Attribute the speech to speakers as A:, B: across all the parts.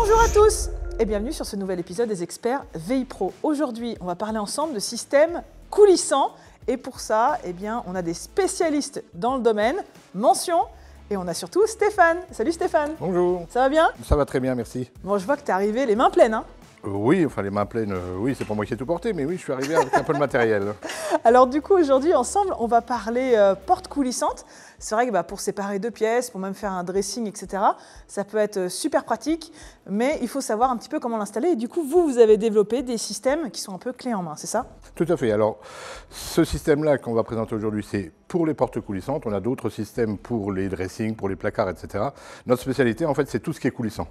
A: Bonjour à tous et bienvenue sur ce nouvel épisode des experts VI-Pro. Aujourd'hui, on va parler ensemble de systèmes coulissants et pour ça, on a des spécialistes dans le domaine, mention, et on a surtout Stéphane. Salut Stéphane.
B: Bonjour.
A: Ça va bien?
B: Ça va très bien, merci.
A: Bon, je vois que tu es arrivé les mains pleines, hein?
B: Oui, enfin les mains pleines, oui, c'est pas moi qui ai tout porté, mais oui, je suis arrivé avec un peu de matériel.
A: Alors du coup, aujourd'hui, ensemble, on va parler porte coulissante. C'est vrai que pour séparer deux pièces, pour même faire un dressing, etc., ça peut être super pratique, mais il faut savoir un petit peu comment l'installer. Et du coup, vous avez développé des systèmes qui sont un peu clés en main, c'est ça?
B: Tout à fait. Alors, ce système-là qu'on va présenter aujourd'hui, c'est pour les portes coulissantes. On a d'autres systèmes pour les dressings, pour les placards, etc. Notre spécialité, en fait, c'est tout ce qui est coulissant,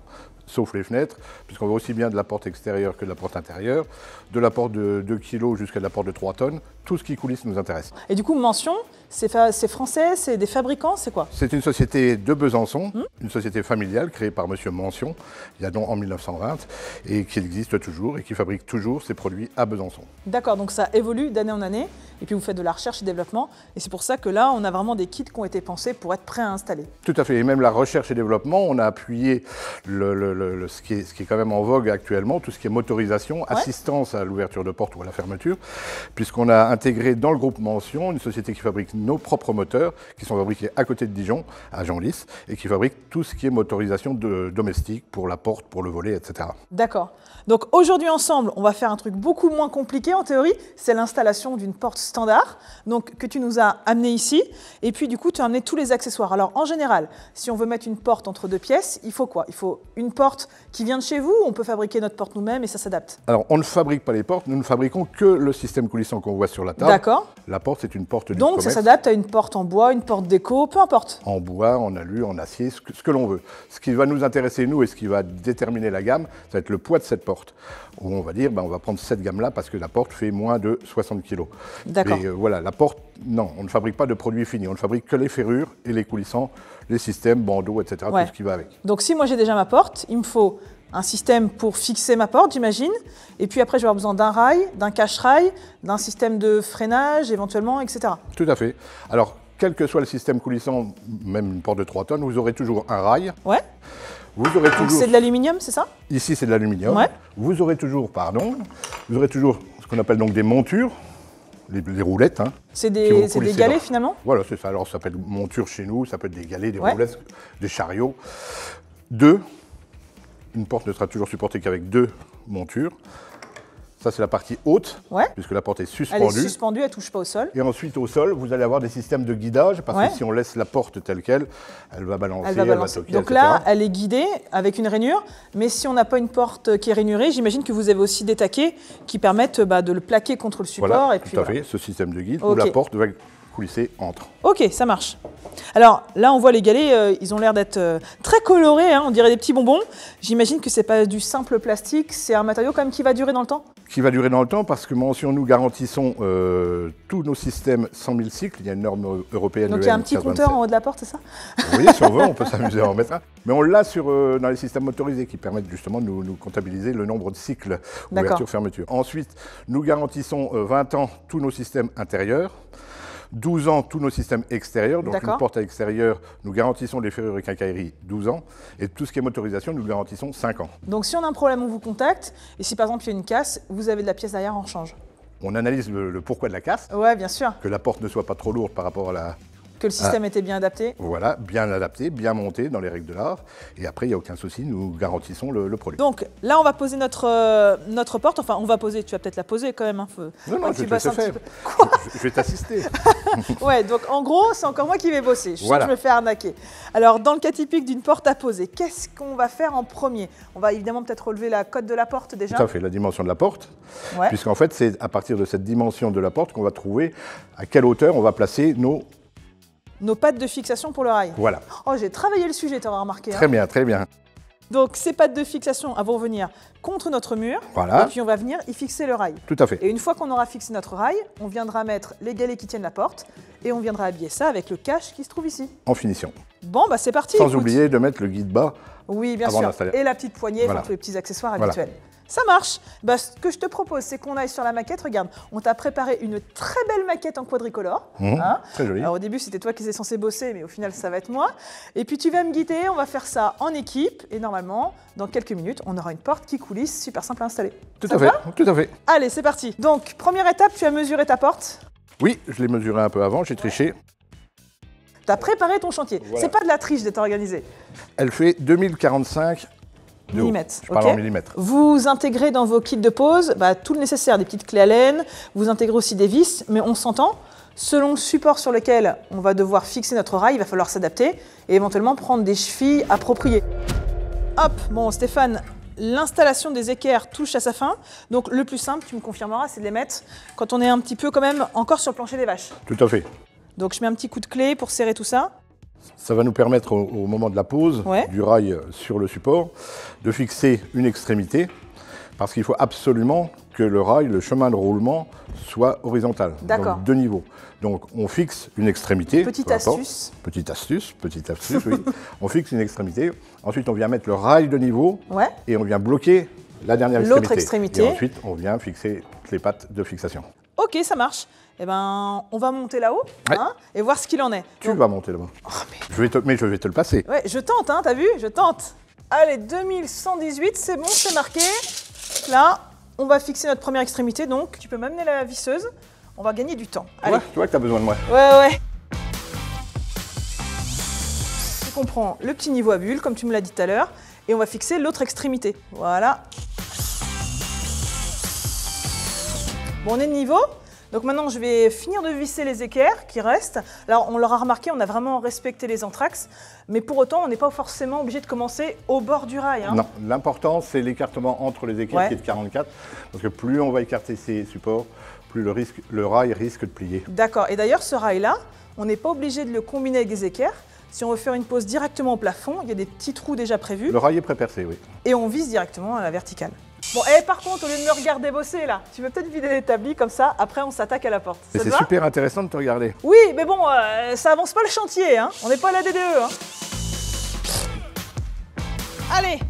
B: sauf les fenêtres, puisqu'on va aussi bien de la porte extérieure que de la porte intérieure, de la porte de 2 kg jusqu'à la porte de 3 tonnes. Tout ce qui coulisse nous intéresse.
A: Et du coup, mention, c'est français, c'est des fabricants, c'est quoi?
B: C'est une société de Besançon, une société familiale créée par Monsieur Mention, il y a donc en 1920, et qui existe toujours et qui fabrique toujours ses produits à Besançon.
A: D'accord, donc ça évolue d'année en année, et puis vous faites de la recherche et développement, et c'est pour ça que là, on a vraiment des kits qui ont été pensés pour être prêts à installer.
B: Tout à fait, et même la recherche et développement, on a appuyé ce qui est quand même en vogue actuellement, tout ce qui est motorisation, assistance à l'ouverture de porte ou à la fermeture, puisqu'on a intégré dans le groupe Mention une société qui fabrique nos propres moteurs, qui sont fabriqués à côté de Dijon, à Genlis, et qui fabrique tout ce qui est motorisation domestique pour la porte, pour le volet, etc.
A: D'accord. Donc aujourd'hui ensemble, on va faire un truc beaucoup moins compliqué en théorie, c'est l'installation d'une porte standard, donc que tu nous as amené ici, et puis du coup tu as amené tous les accessoires. Alors en général, si on veut mettre une porte entre deux pièces, il faut quoi? Il faut une porte qui vient de chez vous, ou on peut fabriquer notre porte nous-mêmes et ça s'adapte?
B: Alors on ne fabrique pas les portes, nous ne fabriquons que le système coulissant qu'on voit sur la table.
A: D'accord.
B: La porte, c'est une porte du
A: Donc
B: commerce.
A: ça s'adapte à une porte en bois, une porte déco, peu importe.
B: En bois, en alu, en acier, ce que l'on veut. Ce qui va nous intéresser, nous, et ce qui va déterminer la gamme, ça va être le poids de cette porte. Où on va dire, on va prendre cette gamme-là parce que la porte fait moins de 60 kg.
A: D'accord.
B: Et voilà, la porte, non, on ne fabrique pas de produits finis. On ne fabrique que les ferrures et les coulissants, les systèmes, bandeaux, etc., tout ce qui va avec.
A: Donc si moi j'ai déjà ma porte, il me faut un système pour fixer ma porte, j'imagine. Et puis après, je vais avoir besoin d'un rail, d'un cache-rail, d'un système de freinage, éventuellement, etc.
B: Tout à fait. Alors, quel que soit le système coulissant, même une porte de 3 tonnes, vous aurez toujours un rail.
A: Ouais.
B: Vous aurez toujours...
A: Donc c'est de l'aluminium, c'est ça?
B: Ici, c'est de l'aluminium.
A: Ouais.
B: Vous aurez toujours ce qu'on appelle donc des montures, les roulettes. Hein,
A: c'est des galets finalement?
B: Voilà, c'est ça. Alors ça s'appelle monture chez nous, ça peut être des galets, des roulettes, des chariots. Une porte ne sera toujours supportée qu'avec 2 montures. Ça, c'est la partie haute, puisque la porte est suspendue.
A: Elle est suspendue, elle ne touche pas au sol.
B: Et ensuite, au sol, vous allez avoir des systèmes de guidage, parce que si on laisse la porte telle qu'elle, elle va balancer, elle va toquer,
A: Donc
B: etc.
A: là, elle est guidée avec une rainure, mais si on n'a pas une porte qui est rainurée, j'imagine que vous avez aussi des taquets qui permettent de le plaquer contre le support.
B: Voilà,
A: et puis,
B: tout à fait, ce système de guide, où la porte va coulisser entre.
A: Ok, ça marche. Alors là, on voit les galets, ils ont l'air d'être très colorés, hein, on dirait des petits bonbons. J'imagine que ce n'est pas du simple plastique, c'est un matériau quand même qui va durer dans le temps?
B: Qui va durer dans le temps parce que Mention, nous garantissons tous nos systèmes 100 000 cycles. Il y a une norme européenne.
A: Donc il y a un petit compteur en haut de la porte, c'est ça?
B: Oui, si on veut, on peut s'amuser à en mettre un. Mais on l'a dans les systèmes motorisés qui permettent justement de nous comptabiliser le nombre de cycles ouverture-fermeture. Ensuite, nous garantissons 20 ans tous nos systèmes intérieurs. 12 ans, tous nos systèmes extérieurs. Donc une porte à l'extérieur, nous garantissons les ferrures et quincailleries 12 ans. Et tout ce qui est motorisation, nous garantissons 5 ans.
A: Donc si on a un problème, on vous contacte. Et si par exemple il y a une casse, vous avez de la pièce derrière, on rechange.
B: On analyse le pourquoi de la casse.
A: Ouais, bien sûr.
B: Que la porte ne soit pas trop lourde par rapport à la...
A: Que le système était bien adapté.
B: Voilà, bien adapté, bien monté dans les règles de l'art. Et après, il n'y a aucun souci, nous garantissons le produit.
A: Donc là, on va poser notre porte. Enfin, on va poser, tu vas peut-être la poser quand même. Hein.
B: Non, je vais te laisser faire. Je vais t'assister.
A: Ouais, donc en gros, c'est encore moi qui vais bosser. Je sens que je me fais arnaquer. Alors, dans le cas typique d'une porte à poser, qu'est-ce qu'on va faire en premier? On va évidemment peut-être relever la cote de la porte déjà.
B: Tout à fait, la dimension de la porte. Puisqu'en fait, c'est à partir de cette dimension de la porte qu'on va trouver à quelle hauteur on va placer
A: nos pattes de fixation pour le rail.
B: Voilà.
A: Oh, j'ai travaillé le sujet, tu auras remarqué.
B: Très bien, très bien.
A: Donc, ces pattes de fixation vont venir contre notre mur.
B: Voilà.
A: Et puis, on va venir y fixer le rail.
B: Tout à fait.
A: Et une fois qu'on aura fixé notre rail, on viendra mettre les galets qui tiennent la porte et on viendra habiller ça avec le cache qui se trouve ici.
B: En finition.
A: Bon, c'est parti.
B: Sans oublier de mettre le guide bas.
A: Oui, bien sûr. Et la petite poignée, tous les petits accessoires habituels. Ça marche. Bah, ce que je te propose, c'est qu'on aille sur la maquette. Regarde, on t'a préparé une très belle maquette en quadricolore. Hein.
B: Très jolie.
A: Alors au début, c'était toi qui étais censé bosser, mais au final, ça va être moi. Et puis tu vas me guider, on va faire ça en équipe. Et normalement, dans quelques minutes, on aura une porte qui coulisse, super simple à installer.
B: Tout à fait, tout à fait.
A: Allez, c'est parti. Donc, première étape, tu as mesuré ta porte.
B: Oui, je l'ai mesuré un peu avant, j'ai triché.
A: Tu as préparé ton chantier.
B: Voilà.
A: C'est pas de la triche d'être organisé.
B: Elle fait 2045 de haut.
A: Millimètres.
B: Je parle en millimètres.
A: Vous intégrez dans vos kits de pose tout le nécessaire, des petites clés à laine, vous intégrez aussi des vis, mais on s'entend, selon le support sur lequel on va devoir fixer notre rail, il va falloir s'adapter et éventuellement prendre des chevilles appropriées. Hop, bon Stéphane, l'installation des équerres touche à sa fin, donc le plus simple, tu me confirmeras, c'est de les mettre quand on est un petit peu quand même encore sur le plancher des vaches.
B: Tout à fait.
A: Donc je mets un petit coup de clé pour serrer tout ça.
B: Ça va nous permettre au moment de la pose du rail sur le support de fixer une extrémité parce qu'il faut absolument que le rail, le chemin de roulement soit horizontal,
A: donc
B: de niveau. Donc on fixe une extrémité.
A: Petite astuce.
B: Petite astuce, oui. On fixe une extrémité, ensuite on vient mettre le rail de niveau et on vient bloquer la dernière extrémité.
A: L'autre extrémité.
B: Et ensuite on vient fixer les pattes de fixation.
A: Ok, ça marche. Eh ben, on va monter là-haut et voir ce qu'il en est.
B: Tu vas monter là-bas.
A: Oh,
B: mais je vais te le passer.
A: Ouais, je tente, hein, t'as vu? Je tente. Allez, 2118, c'est bon, c'est marqué. Là, on va fixer notre première extrémité, donc tu peux m'amener la visseuse. On va gagner du temps. Allez.
B: Ouais, tu vois que tu as besoin de moi.
A: Ouais. On prend le petit niveau à bulle, comme tu me l'as dit tout à l'heure, et on va fixer l'autre extrémité. Voilà. Bon, on est de niveau. Donc maintenant, je vais finir de visser les équerres qui restent. Alors, on l'aura remarqué, on a vraiment respecté les entraxes, mais pour autant, on n'est pas forcément obligé de commencer au bord du rail. Hein.
B: Non, l'important, c'est l'écartement entre les équerres qui est de 44, parce que plus on va écarter ces supports, plus le rail risque de plier.
A: D'accord, et d'ailleurs, ce rail-là, on n'est pas obligé de le combiner avec des équerres. Si on veut faire une pose directement au plafond, il y a des petits trous déjà prévus.
B: Le rail est pré-percé, oui.
A: Et on vise directement à la verticale. Bon, par contre, au lieu de me regarder bosser là, tu veux peut-être vider l'établi comme ça, après on s'attaque à la porte.
B: C'est super intéressant de te regarder.
A: Oui, mais bon, ça avance pas le chantier, hein. On n'est pas à la DDE. Hein. Allez.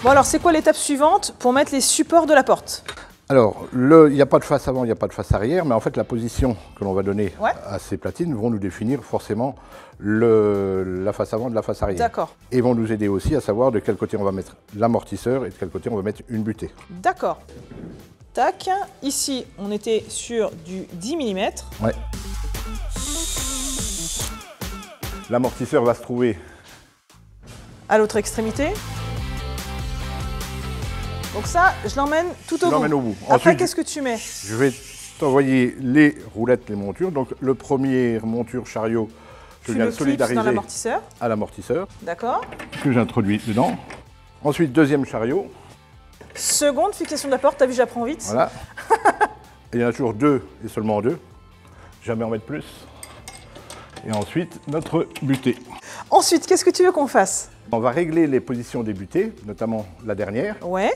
A: Bon alors, c'est quoi l'étape suivante pour mettre les supports de la porte?
B: Alors, il n'y a pas de face avant, il n'y a pas de face arrière, mais en fait, la position que l'on va donner à ces platines vont nous définir forcément la face avant de la face arrière.
A: D'accord.
B: Et vont nous aider aussi à savoir de quel côté on va mettre l'amortisseur et de quel côté on va mettre une butée.
A: D'accord. Tac. Ici, on était sur du 10 mm.
B: Ouais. L'amortisseur va se trouver
A: à l'autre extrémité. Donc ça, je l'emmène tout au bout. Après, qu'est-ce que tu mets?
B: Je vais t'envoyer les roulettes, les montures. Donc le premier monture chariot, je viens le solidariser à l'amortisseur.
A: D'accord.
B: Que j'introduis dedans. Ensuite, deuxième chariot.
A: Seconde fixation de la porte, t'as vu, j'apprends vite.
B: Voilà. Et il y en a toujours deux et seulement deux. Jamais en mettre plus. Et ensuite, notre butée.
A: Ensuite, qu'est-ce que tu veux qu'on fasse?
B: On va régler les positions des butées, notamment la dernière.
A: Ouais.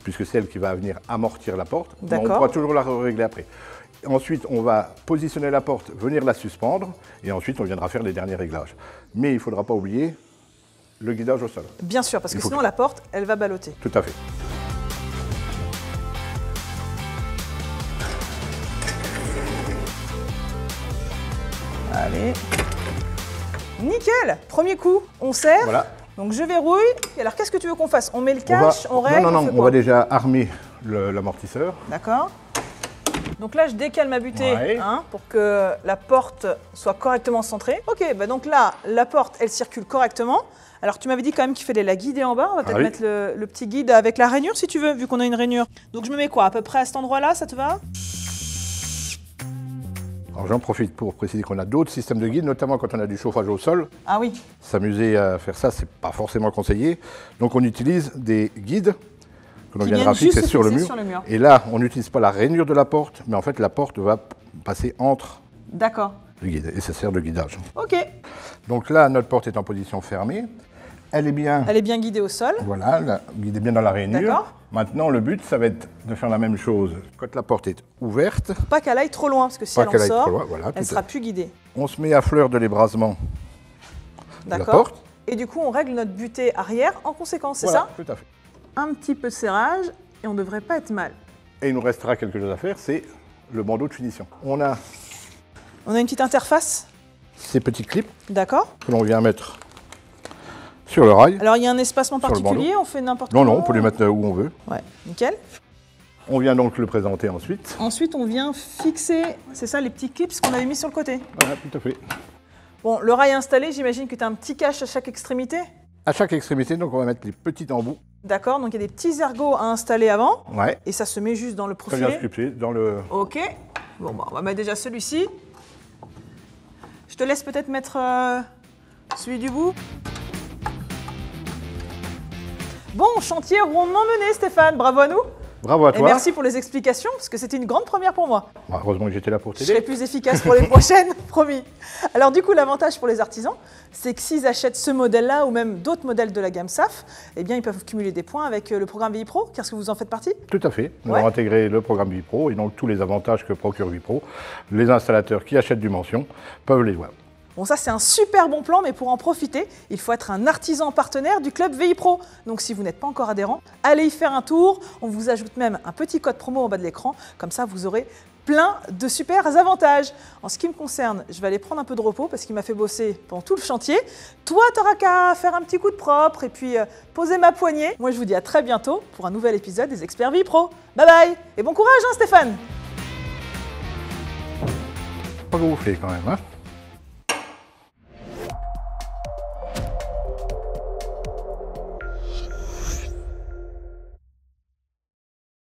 B: Puisque c'est elle qui va venir amortir la porte. On
A: D'accord.
B: pourra toujours la régler après. Ensuite, on va positionner la porte, venir la suspendre, et ensuite, on viendra faire les derniers réglages. Mais il ne faudra pas oublier le guidage au sol.
A: Bien sûr, parce que sinon, la porte, elle va balloter.
B: Tout à fait.
A: Allez. Nickel. Premier coup, on serre.
B: Voilà.
A: Donc je verrouille. Et alors qu'est-ce que tu veux qu'on fasse? On met le cache, on règle?
B: Non, on va déjà armer l'amortisseur.
A: D'accord. Donc là, je décale ma butée pour que la porte soit correctement centrée. Ok, bah donc là, la porte, elle circule correctement. Alors tu m'avais dit quand même qu'il fallait la guider en bas. On va peut-être mettre le petit guide avec la rainure si tu veux, vu qu'on a une rainure. Donc je me mets quoi? À peu près à cet endroit-là, ça te va?
B: Alors j'en profite pour préciser qu'on a d'autres systèmes de guide, notamment quand on a du chauffage au sol.
A: Ah oui.
B: S'amuser à faire ça, c'est pas forcément conseillé. Donc on utilise des guides que l'on viendra fixer sur le mur. Et là, on n'utilise pas la rainure de la porte, mais en fait la porte va passer entre le guide. Et ça sert de guidage.
A: Ok.
B: Donc là, notre porte est en position fermée. Elle est bien
A: guidée au sol.
B: Voilà, guidée bien dans la rainure.
A: D'accord.
B: Maintenant, le but, ça va être de faire la même chose quand la porte est ouverte.
A: Pas qu'elle aille trop loin, parce que si elle en sort, elle ne sera plus guidée.
B: On se met à fleur de l'ébrasement de la porte.
A: et du coup on règle notre butée arrière en conséquence, c'est
B: voilà,
A: ça?
B: Tout à fait.
A: Un petit peu de serrage et on ne devrait pas être mal.
B: Et il nous restera quelque chose à faire, c'est le bandeau de finition. On a
A: une petite interface.
B: ces petits clips
A: D'accord.
B: que l'on vient mettre sur le rail.
A: Alors il y a un espacement
B: Sur le
A: particulier, on fait n'importe quoi?
B: Non, on peut les mettre où on veut.
A: Ouais, nickel.
B: On vient donc le présenter ensuite.
A: Ensuite on vient fixer, c'est ça, les petits clips qu'on avait mis sur le côté.
B: Voilà, tout à fait.
A: Bon, le rail installé, j'imagine que tu as un petit cache à chaque extrémité?
B: À chaque extrémité, donc on va mettre les petits embouts.
A: D'accord, donc il y a des petits ergots à installer avant.
B: Ouais.
A: Et ça se met juste dans le
B: Très bien
A: profilé.
B: sculpté dans le...
A: Ok. Bon, bah, on va mettre déjà celui-ci. Je te laisse peut-être mettre celui du bout. Bon, chantier rondement mené, Stéphane. Bravo à nous.
B: Bravo à
A: Et
B: toi.
A: merci pour les explications, parce que c'était une grande première pour moi.
B: Bah, heureusement que j'étais là pour
A: Je serai
B: t'aider.
A: plus efficace pour les prochaines, promis. Alors du coup, l'avantage pour les artisans, c'est que s'ils achètent ce modèle-là ou même d'autres modèles de la gamme SAF, eh bien, ils peuvent cumuler des points avec le programme ViPro. Qu'est-ce que vous en faites partie?
B: Tout à fait. Nous
A: Ouais.
B: avons intégré le programme ViPro et donc tous les avantages que procure ViPro. Les installateurs qui achètent du mention peuvent les voir.
A: Bon, ça, c'est un super bon plan, mais pour en profiter, il faut être un artisan partenaire du club ViPro. Donc, si vous n'êtes pas encore adhérent, allez y faire un tour. On vous ajoute même un petit code promo en bas de l'écran. Comme ça, vous aurez plein de super avantages. En ce qui me concerne, je vais aller prendre un peu de repos parce qu'il m'a fait bosser pendant tout le chantier. Toi, tu n'auras qu'à faire un petit coup de propre et puis poser ma poignée. Moi, je vous dis à très bientôt pour un nouvel épisode des Experts ViPro. Bye bye et bon courage, hein, Stéphane.
B: Pas gonflé quand même, hein.